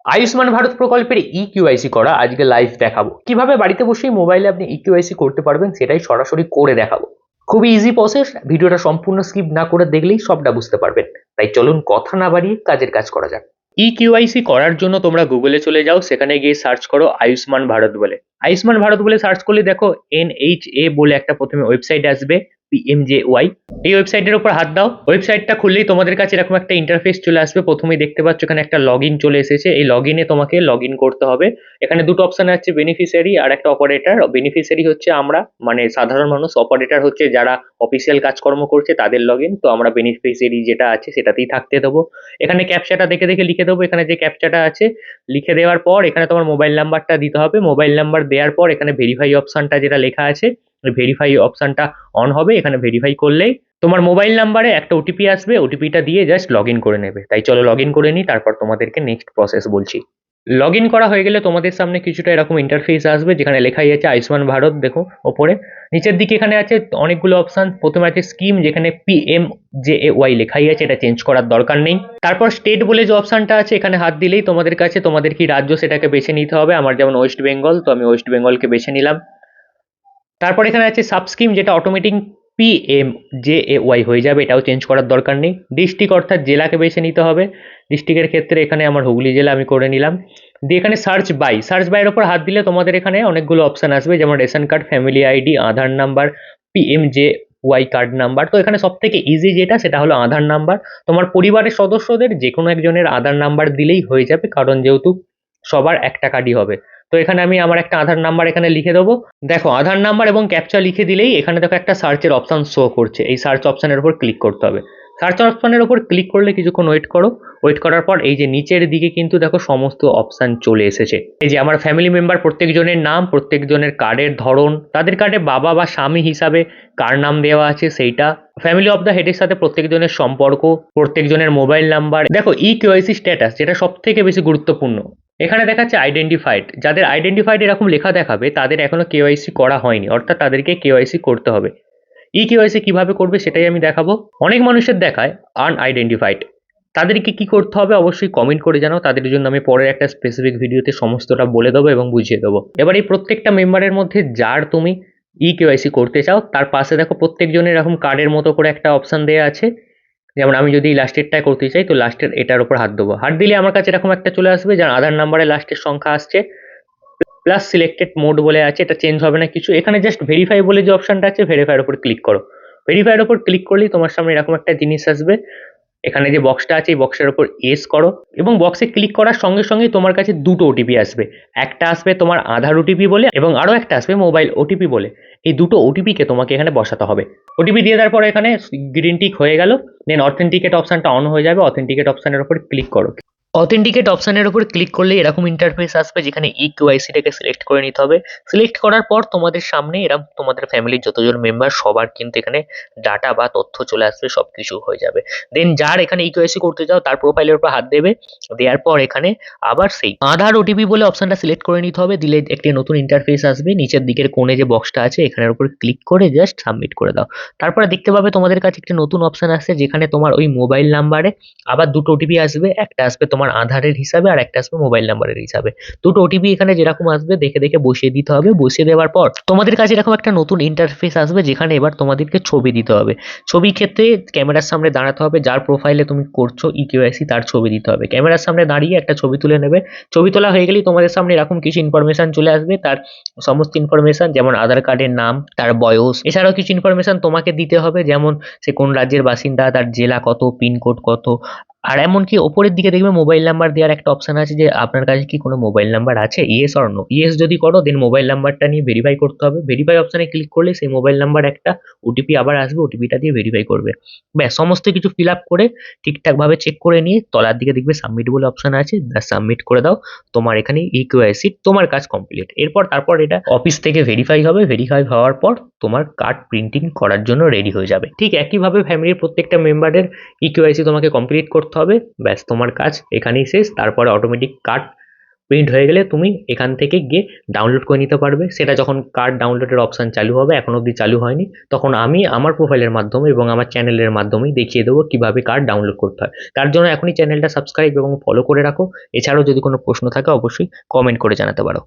আয়ুষ্মান ভারত প্রকল্পের ইকিউআইসি করা আজকে লাইভ দেখাবো। কিভাবে বাড়িতে বসেই মোবাইলে আপনি ইকিউআইসি করতে পারবেন সেটাই সরাসরি করে দেখাবো। খুবই ইজি প্রসেস, ভিডিওটা সম্পূর্ণ স্কিপ না করে দেখলেই সবটা বুঝতে পারবেন। তাই চলুন কথা না বাড়িয়ে কাজের কাজ করা যাক। ইকিউআইসি করার জন্য তোমরা গুগলে চলে যাও, সেখানে গিয়ে সার্চ করো আয়ুষ্মান ভারত বলে। আয়ুষ্মান ভারত বলে সার্চ করলে দেখো NHA বলে একটা প্রথমে ওয়েবসাইট আসবে, PMJY। এই ওয়েবসাইটের উপর হাত দাও। ওয়েবসাইটটা খুললেই তোমাদের কাছে এরকম একটা ইন্টারফেস চলে আসবে। প্রথমেই দেখতে পাচ্ছ এখানে একটা লগ ইন চলে এসেছে। এই লগ ইনে তোমাকে লগ ইন করতে হবে। এখানে দুটো অপশন আছে, বেনিফিশিয়ারি আর একটা অপারেটর। বেনিফিশিয়ারি হচ্ছে আমরা, মানে সাধারণ মানুষ। অপারেটর হচ্ছে যারা অফিসিয়াল কাজকর্ম করছে তাদের লগ ইন। তো আমরা বেনিফিশিয়ারি যেটা আছে সেটাতেই থাকতে দেবো। এখানে ক্যাপচাটা দেখে দেখে লিখে দেবো। এখানে যে ক্যাপচাটা আছে লিখে দেওয়ার পর এখানে তোমার মোবাইল নাম্বারটা দিতে হবে। মোবাইল নাম্বার দেওয়ার পর এখানে ভেরিফাই অপশনটা যেটা লেখা আছে, ভেরিফাই অপশনটা অন হবে। এখানে ভেরিফাই করলেই তোমার মোবাইল নাম্বারে একটা ওটিপি আসবে। ওটিপিটা দিয়ে জাস্ট লগ ইন করে নেবে। তাই চলো লগ ইন করে নিই, তারপর তোমাদেরকে নেক্সট প্রসেস বলছি। লগ ইন করা হয়ে গেলে তোমাদের সামনে কিছুটা এরকম ইন্টারফেস আসবে, যেখানে লেখাই আছে আয়ুষ্মান ভারত। দেখো ওপরে নিচের দিকে এখানে আছে অনেকগুলো অপশন। প্রথমে আছে স্কিম, যেখানে PMJAY লেখাই আছে, এটা চেঞ্জ করার দরকার নেই। তারপর স্টেট বলে যে অপশনটা আছে, এখানে হাত দিলেই তোমাদের কাছে তোমাদের কি রাজ্য সেটাকে বেছে নিতে হবে। আমার যেমন ওয়েস্ট বেঙ্গল, তো আমি ওয়েস্ট বেঙ্গলকে বেছে নিলাম। তারপর এখানে আছে সাবস্কিম, যেটা অটোমেটিক PMJAY হয়ে যাবে, এটাও চেঞ্জ করার দরকার নেই। ডিস্ট্রিক্ট অর্থাৎ জেলাকে বেছে নিতে হবে। ডিস্ট্রিক্টের ক্ষেত্রে এখানে আমার হুগলি জেলা আমি করে নিলাম। দিয়ে এখানে সার্চ বাইয়ের ওপর হাত দিলে তোমাদের এখানে অনেকগুলো অপশন আসবে, যেমন রেশন কার্ড, ফ্যামিলি আইডি, আধার নাম্বার, PMJY কার্ড নাম্বার। তো এখানে সব থেকে ইজি যেটা সেটা হলো আধার নাম্বার। তোমার পরিবারের সদস্যদের যে কোনো একজনের আধার নাম্বার দিলেই হয়ে যাবে, কারণ যেহেতু সবার একটা কার্ডই হবে। তো এখানে আমি আমার একটা আধার নাম্বার এখানে লিখে দেবো। দেখো আধার নাম্বার এবং ক্যাপচা লিখে দিলেই এখানে দেখো একটা সার্চের অপশন শো করছে। এই সার্চ অপশনের উপর ক্লিক করতে হবে। সার্চ অপশনের উপর ক্লিক করলে কিছুক্ষণ ওয়েট করো। ওয়েট করার পর এই যে নিচের দিকে কিন্তু দেখো সমস্ত অপশন চলে এসেছে। এই যে আমার ফ্যামিলি মেম্বার প্রত্যেকজনের নাম, প্রত্যেকজনের কার্ডের ধরন, তাদের কার্ডে বাবা বা স্বামী হিসাবে কার নাম দেওয়া আছে সেইটা, ফ্যামিলি অফ দ্য হেডের সাথে প্রত্যেকজনের সম্পর্ক, প্রত্যেকজনের মোবাইল নাম্বার। দেখো ইকিউআইসি স্ট্যাটাস, যেটা সব থেকে বেশি গুরুত্বপূর্ণ, এখানে দেখাচ্ছে আইডেন্টিফাইড। যাদের আইডেন্টিফাইড এরকম লেখা দেখাবে তাদের এখনো কেওয়াইসি করা হয়নি, অর্থাৎ তাদেরকে কেওয়াইসি করতে হবে। কেওয়াইসি কিভাবে করবে সেটাই আমি দেখাবো। অনেক মানুষের দেখায় আনআইডেন্টিফাইড, তাদেরকে কি করতে হবে অবশ্যই কমেন্ট করে জানাও। তাদের জন্য আমি পরের একটা স্পেসিফিক ভিডিওতে সমস্তটা বলে দেবো এবং বুঝিয়ে দেবো। এবার এই প্রত্যেকটা মেম্বারের মধ্যে যার তুমি কেওয়াইসি করতে চাও তার পাশে দেখো প্রত্যেকজনের এরকম কার্ডের মতো করে একটা অপশন দেওয়া আছে। যেমন আমি যদি লাস্টেরটায় করতে চাই, তো লাস্টের এটার উপর হাত দেবো। হাত দিলে আমার কাছে এরকম একটা চলে আসবে, যার আধার নাম্বারে লাস্টের সংখ্যা আসছে প্লাস সিলেক্টেড মোড বলে আছে, এটা চেঞ্জ হবে না কিছু। এখানে জাস্ট ভেরিফাই বলে যে অপশনটা আছে, ভেরিফাইয়ের উপর ক্লিক করো। ভেরিফাইয়ের উপর ক্লিক করলেই তোমার সামনে এরকম একটা জিনিস আসবে। এখানে যে বক্সটা আছে এই বক্সের উপর এস করো, এবং বক্সে ক্লিক করার সঙ্গে সঙ্গে তোমার কাছে দুটো ওটিপি আসবে। একটা আসবে তোমার আধার ওটিপি বলে, এবং আরও একটা আসবে মোবাইল ওটিপি বলে। এই দুটো ওটিপিকে তোমাকে এখানে বসাতে হবে। ওটিপি দিয়ে দেওয়ার পরে এখানে গ্রিন টিক হয়ে গেল। দেন অথেন্টিকেট অপশনটা অন হয়ে যাবে। অথেন্টিকেট অপশনের উপর ক্লিক করো। অথেন্টিকেট অপশনের উপর ক্লিক করলে এরকম ইন্টারফেস আসবে, যেখানে ইকিউআইসিটাকে সিলেক্ট করে নিতে হবে। সিলেক্ট করার পর তোমাদের সামনে এরকম তোমাদের ফ্যামিলির যতজন মেম্বার সবার কিন্তু এখানে ডাটা বা তথ্য চলে আসবে, সবকিছু হয়ে যাবে। দেন যার এখানে ইকিউআইসি করতে চাও তার প্রোফাইলের উপর হাত দেবে। দেওয়ার পর এখানে আবার সেই আধার ওটিপি বলে অপশনটা সিলেক্ট করে নিতে হবে। দিলে একটি নতুন ইন্টারফেস আসবে। নিচের দিকের কোণে যে বক্সটা আছে এখানের উপর ক্লিক করে জাস্ট সাবমিট করে দাও। তারপরে দেখতে পাবে তোমাদের কাছে একটি নতুন অপশন আসছে, যেখানে তোমার ওই মোবাইল নাম্বারে আবার দুটো ওটিপি আসবে। একটা আসবে তোমার আধারের হিসাবে আর একটা আসবে মোবাইল নাম্বারের হিসাবে। দুটো ওটিপি এখানে যেরকম আসবে দেখে দেখে বসিয়ে দিতে হবে। বসিয়ে দেওয়ার পর তোমাদের কাছে এরকম একটা নতুন ইন্টারফেস আসবে, যেখানে এবার তোমাদেরকে ছবি দিতে হবে। ছবির ক্ষেত্রে ক্যামেরার সামনে দাঁড়াতে হবে। যার প্রোফাইলে তুমি করছো ইকিউআইসি তার ছবি দিতে হবে। ক্যামেরার সামনে দাঁড়িয়ে একটা ছবি তুলে নেবে। ছবি তোলা হয়ে গেলেই তোমাদের সামনে এরকম কিছু ইনফরমেশন চলে আসবে। তার সমস্ত ইনফরমেশন, যেমন আধার কার্ডের নাম, তার বয়স, এছাড়াও কিছু ইনফরমেশন তোমাকে দিতে হবে, যেমন সে কোন রাজ্যের বাসিন্দা, তার জেলা কত, পিনকোড কত। আর এমনকি ওপরের দিকে দেখবে মোবাইল নাম্বার দেওয়ার একটা অপশন আছে, যে আপনার কাছে কি কোনো মোবাইল নাম্বার আছে, ইয়েস অর নো। ইয়েস যদি করো দেন মোবাইল নাম্বারটা নিয়ে ভেরিফাই করতে হবে। ভেরিফাই অপশনে ক্লিক করলে সেই মোবাইল নাম্বার একটা ওটিপি আবার আসবে, ওটিপিটা দিয়ে ভেরিফাই করবে। ব্যাস, সমস্ত কিছু ফিল আপ করে ঠিকঠাকভাবে চেক করে নিয়ে তলার দিকে দেখবে সাবমিট বলে অপশন আছে, সাবমিট করে দাও। তোমার এখানে ইকিউআইসি তোমার কাজ কমপ্লিট। তারপর এটা অফিস থেকে ভেরিফাই হবে। ভেরিফাই হওয়ার পর তোমার কার্ড প্রিন্টিং করার জন্য রেডি হয়ে যাবে। ঠিক একইভাবে ফ্যামিলির প্রত্যেকটা মেম্বারের ইকিউআইসি তোমাকে কমপ্লিট করতে হবে। ব্যাস, তোমার কাজ এখানেই শেষ। তারপরে অটোমেটিক কার্ড প্রিন্ট হয়ে গেলে তুমি এখান থেকে গিয়ে ডাউনলোড করে নিতে পারবে। সেটা যখন কার্ড ডাউনলোডের অপশন চালু হবে, এখন অবধি চালু হয়নি, তখন আমি আমার প্রোফাইলের মাধ্যমে এবং আমার চ্যানেলের মাধ্যমেই দেখিয়ে দেবো কিভাবে কার্ড ডাউনলোড করতে হয়। তার জন্য এখনই চ্যানেলটা সাবস্ক্রাইব এবং ফলো করে রাখো। এছাড়াও যদি কোনো প্রশ্ন থাকে অবশ্যই কমেন্ট করে জানাতে পারো।